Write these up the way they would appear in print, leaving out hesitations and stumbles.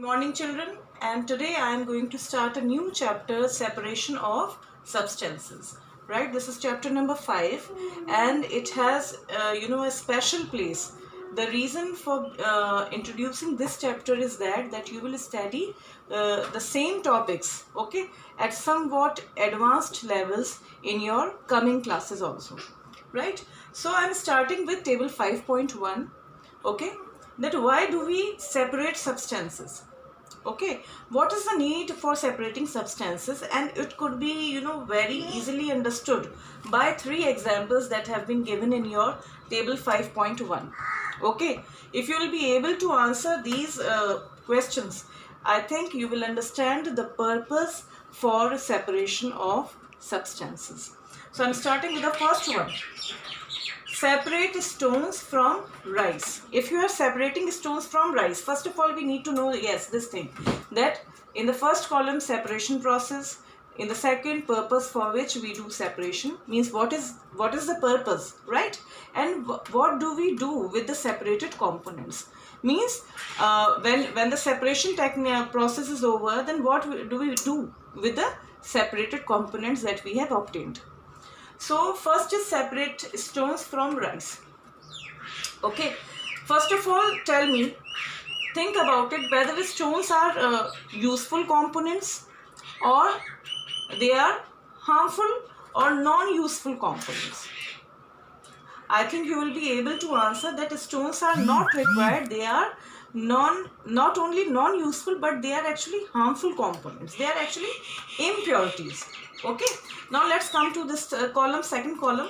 Morning children, and today I am going to start a new chapter, separation of substances. Right, this is chapter number 5 and it has a special place. The reason for introducing this chapter is that you will study the same topics, okay, at somewhat advanced levels in your coming classes also. Right, so I am starting with table 5.1. okay, that why do we separate substances. Okay, what is the need for separating substances? And it could be very easily understood by 3 examples that have been given in your table 5.1. okay, if you will be able to answer these questions, I think you will understand the purpose for separation of substances. So I'm starting with the first one. Separate stones from rice. If you are separating stones from rice, first of all we need to know, yes, this thing, that in the first column separation process, in the second purpose for which we do separation, means what is the purpose, right? And what do we do with the separated components, means when the separation process is over, then what do we do with the separated components that we have obtained. So first is separate stones from rice. Okay, first of all tell me, think about it, whether the stones are useful components or they are harmful or non-useful components. I think you will be able to answer that stones are not required. They are not only non-useful, but they are actually harmful components. They are actually impurities. Okay, now let's come to this column, second column.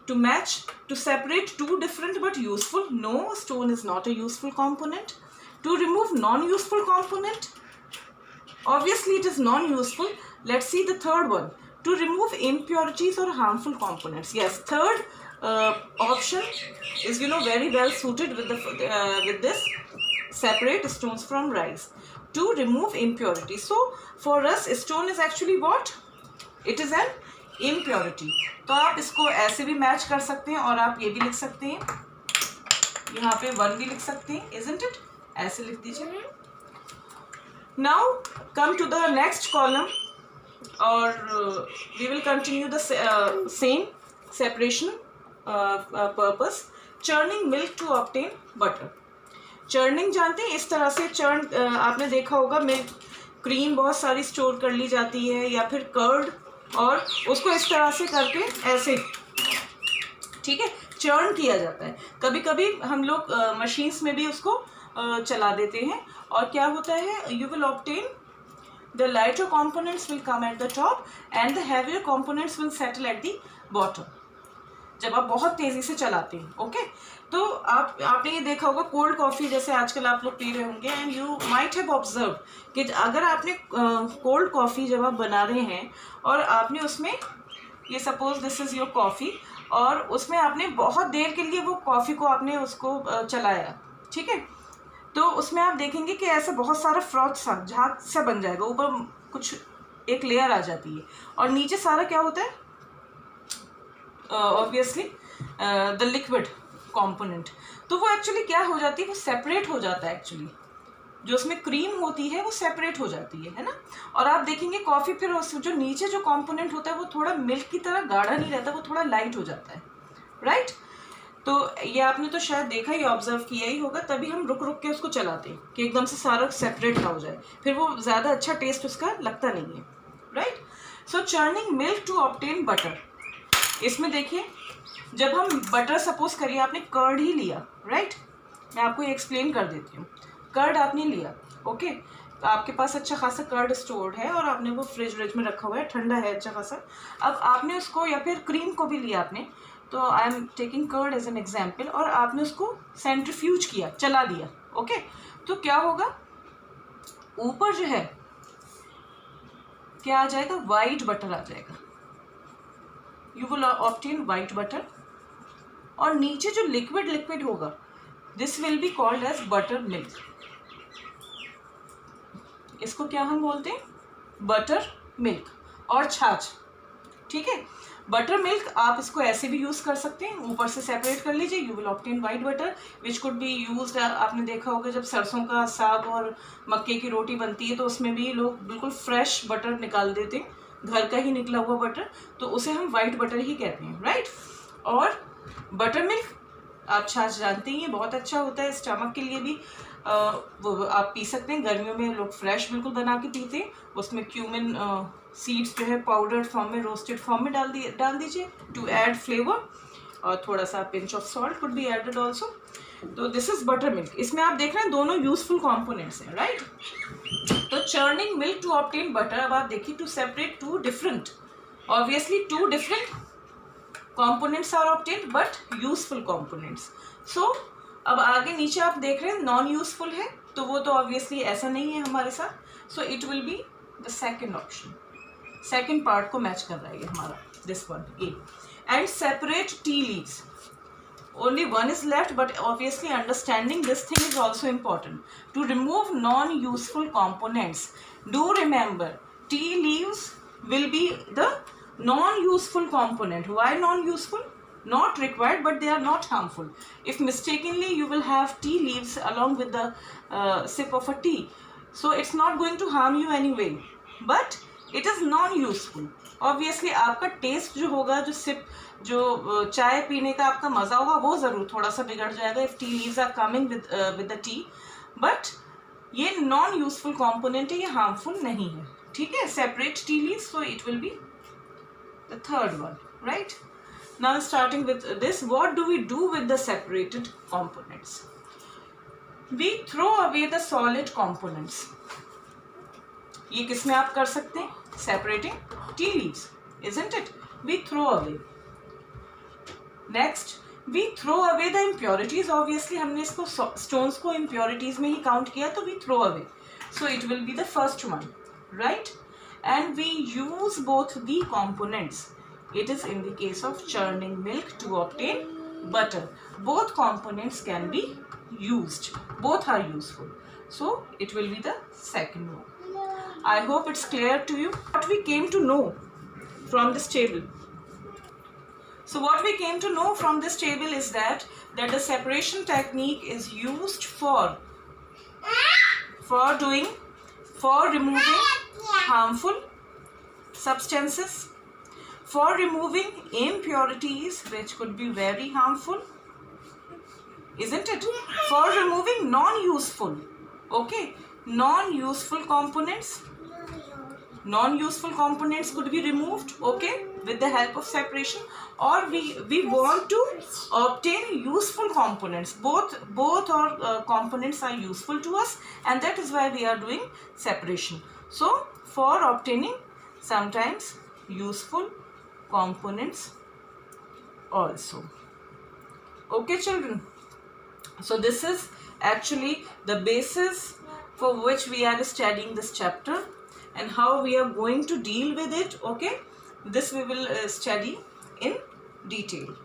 To match, to separate two different but useful. No, stone is not a useful component. To remove non-useful component, obviously it is non-useful. Let's see the third one. To remove impurities or harmful components. Yes, third option is very well suited with this separate stones from rice. To remove impurities. So for us stone is actually what? It is an impurity. तो आप इसको ऐसे भी match कर सकते हैं और आप ये भी लिख सकते हैं, यहाँ पे 1 भी लिख सकते हैं, isn't it? ऐसे लिख दीजिए. Now come to the next column, or we will continue the same separation purpose. Churning milk to obtain butter. Churning जानते हैं, इस तरह से churn आपने देखा होगा, मिल्क क्रीम बहुत सारी स्टोर कर ली जाती है, या फिर कर्ड, और उसको इस तरह से करके ऐसे, ठीक है, चर्न किया जाता है. कभी कभी हम लोग मशीन्स में भी उसको चला देते हैं, और क्या होता है, you will obtain the lighter components will come at the top and the heavier components will settle at the bottom, जब आप बहुत तेज़ी से चलाते हैं. ओके, तो आपने ये देखा होगा कोल्ड कॉफ़ी जैसे आजकल आप लोग पी रहे होंगे, and you might have observe कि अगर आपने कोल्ड कॉफ़ी जब आप बना रहे हैं और आपने उसमें, ये suppose this is your coffee, और उसमें आपने बहुत देर के लिए वो कॉफ़ी को आपने उसको चलाया, ठीक है, तो उसमें आप देखेंगे कि ऐसा बहुत सारा फ्रॉथ सा झाग सा बन जाएगा, ऊपर कुछ एक लेयर आ जाती है और नीचे सारा क्या होता है, ऑब्वियसली द लिक्विड कंपोनेंट. तो वो एक्चुअली क्या हो जाती है, वो सेपरेट हो जाता है. एक्चुअली जो उसमें क्रीम होती है वो सेपरेट हो जाती है ना. और आप देखेंगे कॉफ़ी फिर उस जो नीचे जो कंपोनेंट होता है वो थोड़ा मिल्क की तरह गाढ़ा नहीं रहता, वो थोड़ा लाइट हो जाता है, राइट. तो ये आपने तो शायद देखा ही, ऑब्जर्व किया ही होगा, तभी हम रुक रुक के उसको चलाते हैं कि एकदम से सारा सेपरेट ना हो जाए, फिर वो ज़्यादा अच्छा टेस्ट उसका लगता नहीं है, right. So churning milk to obtain butter. इसमें देखिए, जब हम बटर, सपोज करिए आपने कर्ड ही लिया, राइट, मैं आपको ये एक्सप्लेन कर देती हूँ. कर्ड आपने लिया, ओके, तो आपके पास अच्छा खासा कर्ड स्टोर्ड है और आपने वो फ्रिज में रखा हुआ है, ठंडा है अच्छा खासा. अब आपने उसको, या फिर क्रीम को भी लिया आपने, तो I am taking curd as an example, और आपने उसको सेंट्रीफ्यूज किया, चला दिया, ओके, तो क्या होगा, ऊपर जो है क्या आ जाएगा, वाइट बटर आ जाएगा. You will obtain white butter, और नीचे जो लिक्विड होगा, this will be called as buttermilk. इसको क्या हम बोलते हैं, बटर मिल्क और छाछ, ठीक है. बटर मिल्क आप इसको ऐसे भी यूज़ कर सकते हैं, ऊपर से सेपरेट कर लीजिए, you will obtain white butter which could be used. आपने देखा होगा जब सरसों का साग और मक्के की रोटी बनती है तो उसमें भी लोग बिल्कुल फ्रेश बटर निकाल देते हैं, घर का ही निकला हुआ बटर, तो उसे हम वाइट बटर ही कहते हैं, राइट। और बटर मिल्क आप छाछ जानते ही हैं, बहुत अच्छा होता है स्टमक के लिए भी। वो आप पी सकते हैं, गर्मियों में लोग फ्रेश बिल्कुल बना के पीते हैं। उसमें क्यूमिन सीड्स जो है पाउडर्ड फॉर्म में, रोस्टेड फॉर्म में डाल दीजिए टू ऐड फ्लेवर, और थोड़ा सा pinch of salt could be added also. तो दिस इज बटर मिल्क। इसमें आप देख रहे हैं दोनों यूजफुल कॉम्पोनेंट्स हैं, राइट। तो churning milk to obtain butter, अब आप देखिए to separate two different, obviously two different components are obtained but useful components. So अब आगे नीचे आप देख रहे हैं नॉन यूजफुल है, तो वो तो ऑब्वियसली ऐसा नहीं है हमारे साथ, सो it will be the second option, second part को मैच कर रहा है हमारा, this one A. And separate tea leaves, only one is left, but obviously understanding this thing is also important. To remove non-useful components, do remember tea leaves will be the non-useful component. Why non-useful? Not required, but they are not harmful. If mistakenly you will have tea leaves along with the sip of a tea, so it's not going to harm you anyway, but it is non-useful. Obviously आपका test जो होगा, जो SIP, जो चाय पीने का आपका मज़ा होगा, वो ज़रूर थोड़ा सा बिगड़ जाएगा if tea leaves are coming with the tea, but ये नॉन यूजफुल कॉम्पोनेंट है, ये हार्मफुल नहीं है, ठीक है। Separate tea leaves, so it will be the third one, right? Now starting with this, what do we do with the separated components? We throw away the solid components. ये किसमें आप कर सकते हैं? Separating tea leaves, isn't it? We throw away. Next, we throw away the impurities. Obviously हमने इसको stones को impurities में ही count किया, तो we throw away. So it will be the first one, right? And we use both the components. It is in the case of churning milk to obtain butter. Both components can be used. Both are useful. So it will be the second one. I hope it's clear to you what we came to know from this table. So what we came to know from this table is that the separation technique is used for removing harmful substances, for removing impurities which could be very harmful, isn't it? For removing non-useful, okay, non-useful components could be removed, okay, with the help of separation, or we want to obtain useful components. Both our components are useful to us, and that is why we are doing separation. So for obtaining sometimes useful components also, okay children. So this is actually the basis for which we are studying this chapter, and how we are going to deal with it, okay, this we will study in detail.